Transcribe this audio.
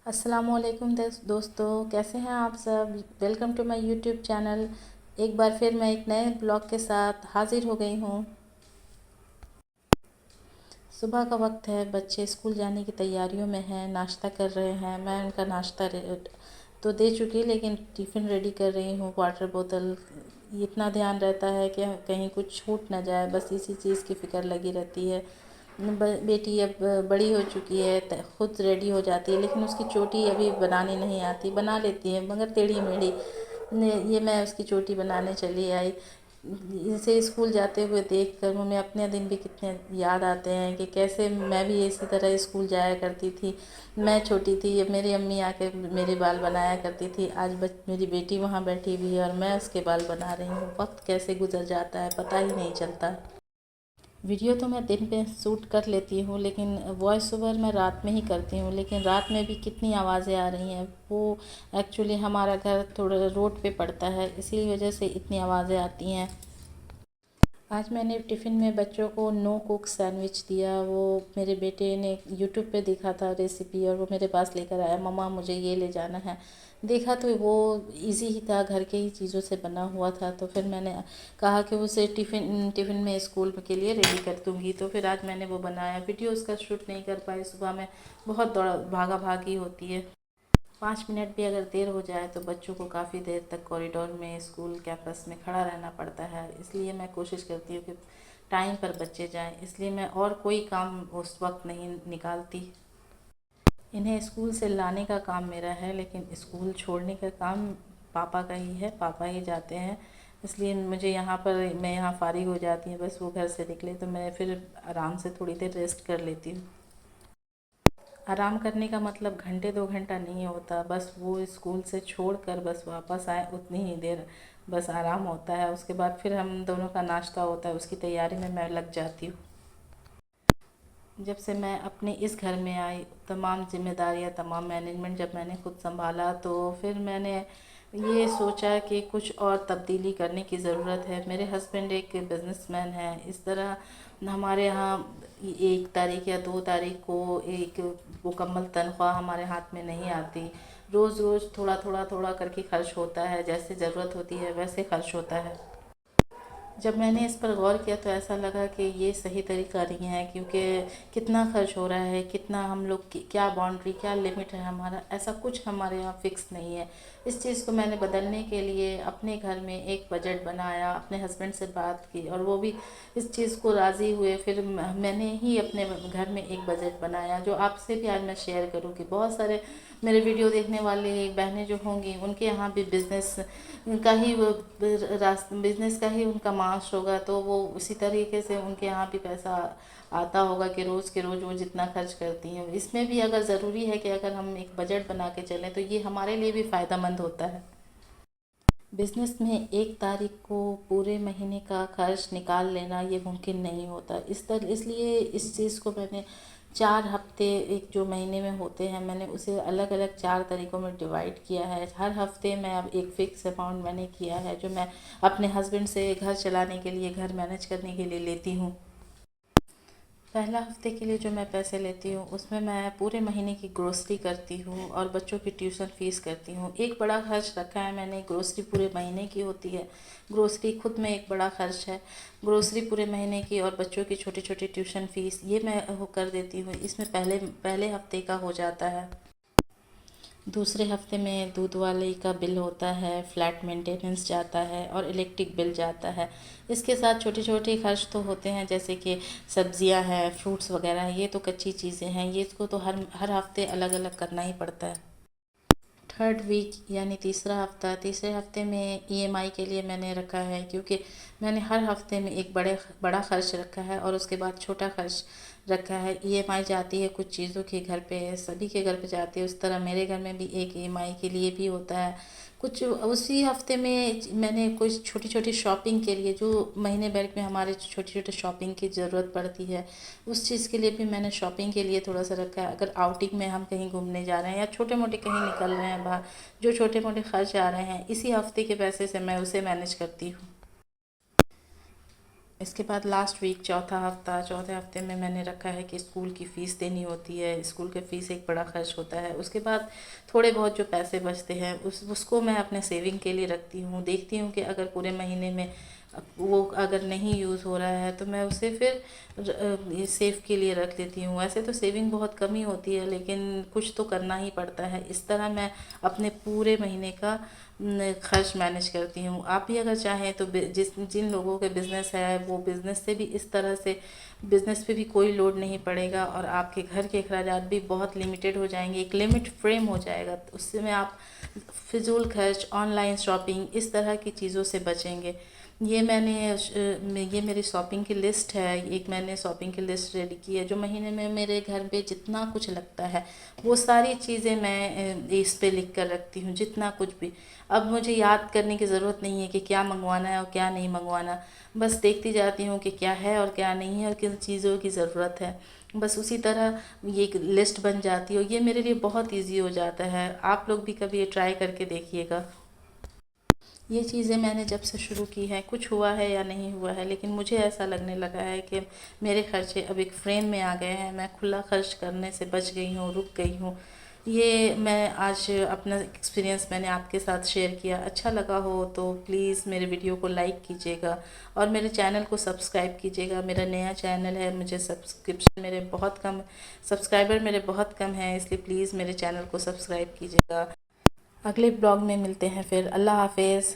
अस्सलामुअलैकुम दोस्तों, कैसे हैं आप सब। Welcome to my YouTube channel. एक बार फिर मैं एक नए ब्लॉग के साथ हाज़िर हो गई हूँ। सुबह का वक्त है, बच्चे स्कूल जाने की तैयारियों में हैं, नाश्ता कर रहे हैं। मैं उनका नाश्ता तो दे चुकी, लेकिन टिफ़िन रेडी कर रही हूँ। वाटर बोतल, इतना ध्यान रहता है कि कहीं कुछ छूट ना जाए, बस इसी चीज़ की फ़िक्र लगी रहती है। बेटी अब बड़ी हो चुकी है, खुद रेडी हो जाती है, लेकिन उसकी चोटी अभी बनानी नहीं आती। बना लेती है मगर टेढ़ी मेढ़ी। ये मैं उसकी चोटी बनाने चली आई। इसे स्कूल जाते हुए देख कर मुझे अपने दिन भी कितने याद आते हैं कि कैसे मैं भी इसी तरह स्कूल जाया करती थी। मैं छोटी थी, ये मेरी अम्मी आके मेरे बाल बनाया करती थी। आज मेरी बेटी वहाँ बैठी हुई है और मैं उसके बाल बना रही हूँ। वक्त कैसे गुजर जाता है पता ही नहीं चलता। वीडियो तो मैं दिन पे शूट कर लेती हूँ, लेकिन वॉइस ओवर मैं रात में ही करती हूँ। लेकिन रात में भी कितनी आवाज़ें आ रही हैं, वो एक्चुअली हमारा घर थोड़ा रोड पे पड़ता है, इसी वजह से इतनी आवाज़ें आती हैं। आज मैंने टिफ़िन में बच्चों को नो कुक सैंडविच दिया। वो मेरे बेटे ने यूट्यूब पे देखा था रेसिपी और वो मेरे पास लेकर आया, मम्मा मुझे ये ले जाना है। देखा तो वो इजी ही था, घर के ही चीज़ों से बना हुआ था। तो फिर मैंने कहा कि उसे टिफ़िन में स्कूल के लिए रेडी कर दूँगी। तो फिर आज मैंने वो बनाया। वीडियो उसका शूट नहीं कर पाई, सुबह में बहुत दौड़ा भागा भागी होती है। 5 मिनट भी अगर देर हो जाए तो बच्चों को काफ़ी देर तक कॉरिडोर में स्कूल कैंपस में खड़ा रहना पड़ता है। इसलिए मैं कोशिश करती हूँ कि टाइम पर बच्चे जाएं, इसलिए मैं और कोई काम उस वक्त नहीं निकालती। इन्हें स्कूल से लाने का काम मेरा है, लेकिन स्कूल छोड़ने का काम पापा का ही है, पापा ही जाते हैं। इसलिए मुझे यहाँ पर मैं यहाँ फारिग हो जाती हूँ, बस वो घर से निकले तो मैं फिर आराम से थोड़ी देर रेस्ट कर लेती हूँ। आराम करने का मतलब घंटे 2 घंटा नहीं होता, बस वो स्कूल से छोड़कर बस वापस आए उतनी ही देर बस आराम होता है। उसके बाद फिर हम दोनों का नाश्ता होता है, उसकी तैयारी में मैं लग जाती हूँ। जब से मैं अपने इस घर में आई, तमाम जिम्मेदारियाँ, तमाम मैनेजमेंट जब मैंने खुद संभाला, तो फिर मैंने ये सोचा कि कुछ और तब्दीली करने की ज़रूरत है। मेरे हस्बैंड एक बिजनेसमैन हैं। इस तरह हमारे यहाँ 1 तारीख या 2 तारीख को एक मुकम्मल तनख्वाह हमारे हाथ में नहीं आती। रोज़ रोज़ थोड़ा थोड़ा थोड़ा करके खर्च होता है, जैसे ज़रूरत होती है वैसे खर्च होता है। जब मैंने इस पर गौर किया तो ऐसा लगा कि ये सही तरीका नहीं है, क्योंकि कितना खर्च हो रहा है, कितना हम लोग की क्या बाउंड्री, क्या लिमिट है हमारा, ऐसा कुछ हमारे यहाँ फिक्स नहीं है। इस चीज़ को मैंने बदलने के लिए अपने घर में एक बजट बनाया, अपने हस्बैंड से बात की और वो भी इस चीज़ को राज़ी हुए। फिर मैंने ही अपने घर में एक बजट बनाया, जो आपसे भी आज मैं शेयर करूँगी। बहुत सारे मेरे वीडियो देखने वाले बहनें जो होंगी, उनके यहाँ भी बिज़नेस का ही वो बिज़नेस का ही उनका मास होगा, तो वो उसी तरीके से उनके यहाँ भी पैसा आता होगा कि रोज़ के रोज़ वो जितना खर्च करती हैं। इसमें भी अगर ज़रूरी है कि अगर हम एक बजट बना के चलें तो ये हमारे लिए भी फ़ायदेमंद होता है। बिज़नेस में 1 तारीख को पूरे महीने का खर्च निकाल लेना ये मुमकिन नहीं होता। इसलिए इस चीज़ को मैंने 4 हफ्ते, एक जो महीने में होते हैं, मैंने उसे अलग अलग 4 तरीक़ों में डिवाइड किया है। हर हफ्ते मैं अब एक फ़िक्स अमाउंट मैंने किया है, जो मैं अपने हस्बैंड से घर चलाने के लिए, घर मैनेज करने के लिए लेती हूँ। पहला हफ्ते के लिए जो मैं पैसे लेती हूँ, उसमें मैं पूरे महीने की ग्रोसरी करती हूँ और बच्चों की ट्यूशन फ़ीस करती हूँ। एक बड़ा खर्च रखा है मैंने, ग्रोसरी पूरे महीने की होती है। ग्रोसरी खुद में एक बड़ा खर्च है। ग्रोसरी पूरे महीने की और बच्चों की छोटी छोटी ट्यूशन फ़ीस, ये मैं वो कर देती हूँ। इसमें पहले पहले हफ्ते का हो जाता है। दूसरे हफ्ते में दूध वाले का बिल होता है, फ्लैट मेंटेनेंस जाता है और इलेक्ट्रिक बिल जाता है। इसके साथ छोटे छोटे खर्च तो होते हैं, जैसे कि सब्जियां हैं, फ्रूट्स वगैरह, ये तो कच्ची चीज़ें हैं, ये इसको तो हर हर हफ्ते अलग अलग करना ही पड़ता है। थर्ड वीक यानी तीसरा हफ्ता, तीसरे हफ्ते में ईएमआई के लिए मैंने रखा है, क्योंकि मैंने हर हफ्ते में एक बड़ा खर्च रखा है और उसके बाद छोटा खर्च रखा है। ईएमआई जाती है कुछ चीज़ों के घर पे, सभी के घर पे जाती है, उस तरह मेरे घर में भी एक ईएमआई के लिए भी होता है। कुछ उसी हफ्ते में मैंने कुछ छोटी छोटी शॉपिंग के लिए, जो महीने भर में हमारे छोटी छोटी शॉपिंग की ज़रूरत पड़ती है, उस चीज़ के लिए भी मैंने शॉपिंग के लिए थोड़ा सा रखा है। अगर आउटिंग में हम कहीं घूमने जा रहे हैं या छोटे मोटे कहीं निकल रहे हैं बाहर, जो छोटे मोटे खर्च आ रहे हैं, इसी हफ्ते के पैसे से मैं उसे मैनेज करती हूँ। इसके बाद लास्ट वीक चौथे हफ्ते में मैंने रखा है कि स्कूल की फ़ीस देनी होती है। स्कूल की फ़ीस एक बड़ा खर्च होता है। उसके बाद थोड़े बहुत जो पैसे बचते हैं उसको मैं अपने सेविंग के लिए रखती हूँ। देखती हूँ कि अगर पूरे महीने में वो अगर नहीं यूज़ हो रहा है तो मैं उसे फिर सेव के लिए रख लेती हूँ। वैसे तो सेविंग बहुत कम ही होती है, लेकिन कुछ तो करना ही पड़ता है। इस तरह मैं अपने पूरे महीने का खर्च मैनेज करती हूँ। आप भी अगर चाहें तो जिन लोगों के बिज़नेस है वो बिज़नेस से भी इस तरह से बिज़नेस पे भी कोई लोड नहीं पड़ेगा और आपके घर के अखराजात भी बहुत लिमिटेड हो जाएंगे, एक लिमिट फ्रेम हो जाएगा। तो उससे में आप फिजूल खर्च, ऑनलाइन शॉपिंग, इस तरह की चीज़ों से बचेंगे। ये मेरी शॉपिंग की लिस्ट है। एक मैंने शॉपिंग की लिस्ट रेडी की है जो महीने में मेरे घर पे जितना कुछ लगता है वो सारी चीज़ें मैं इस पे लिख कर रखती हूँ, जितना कुछ भी। अब मुझे याद करने की ज़रूरत नहीं है कि क्या मंगवाना है और क्या नहीं मंगवाना। बस देखती जाती हूँ कि क्या है और क्या नहीं है और किन चीज़ों की ज़रूरत है। बस उसी तरह ये एक लिस्ट बन जाती है और ये मेरे लिए बहुत ईजी हो जाता है। आप लोग भी कभी ये ट्राई करके देखिएगा। ये चीज़ें मैंने जब से शुरू की हैं, कुछ हुआ है या नहीं हुआ है, लेकिन मुझे ऐसा लगने लगा है कि मेरे खर्चे अब एक फ्रेम में आ गए हैं। मैं खुला खर्च करने से बच गई हूँ, रुक गई हूँ। ये मैं आज अपना एक्सपीरियंस मैंने आपके साथ शेयर किया। अच्छा लगा हो तो प्लीज़ मेरे वीडियो को लाइक कीजिएगा और मेरे चैनल को सब्सक्राइब कीजिएगा। मेरा नया चैनल है, मुझे सब्सक्रिप्शन मेरे बहुत कम, सब्सक्राइबर मेरे बहुत कम हैं, इसलिए प्लीज़ मेरे चैनल को सब्सक्राइब कीजिएगा। अगले ब्लॉग में मिलते हैं फिर। अल्लाह हाफिज़।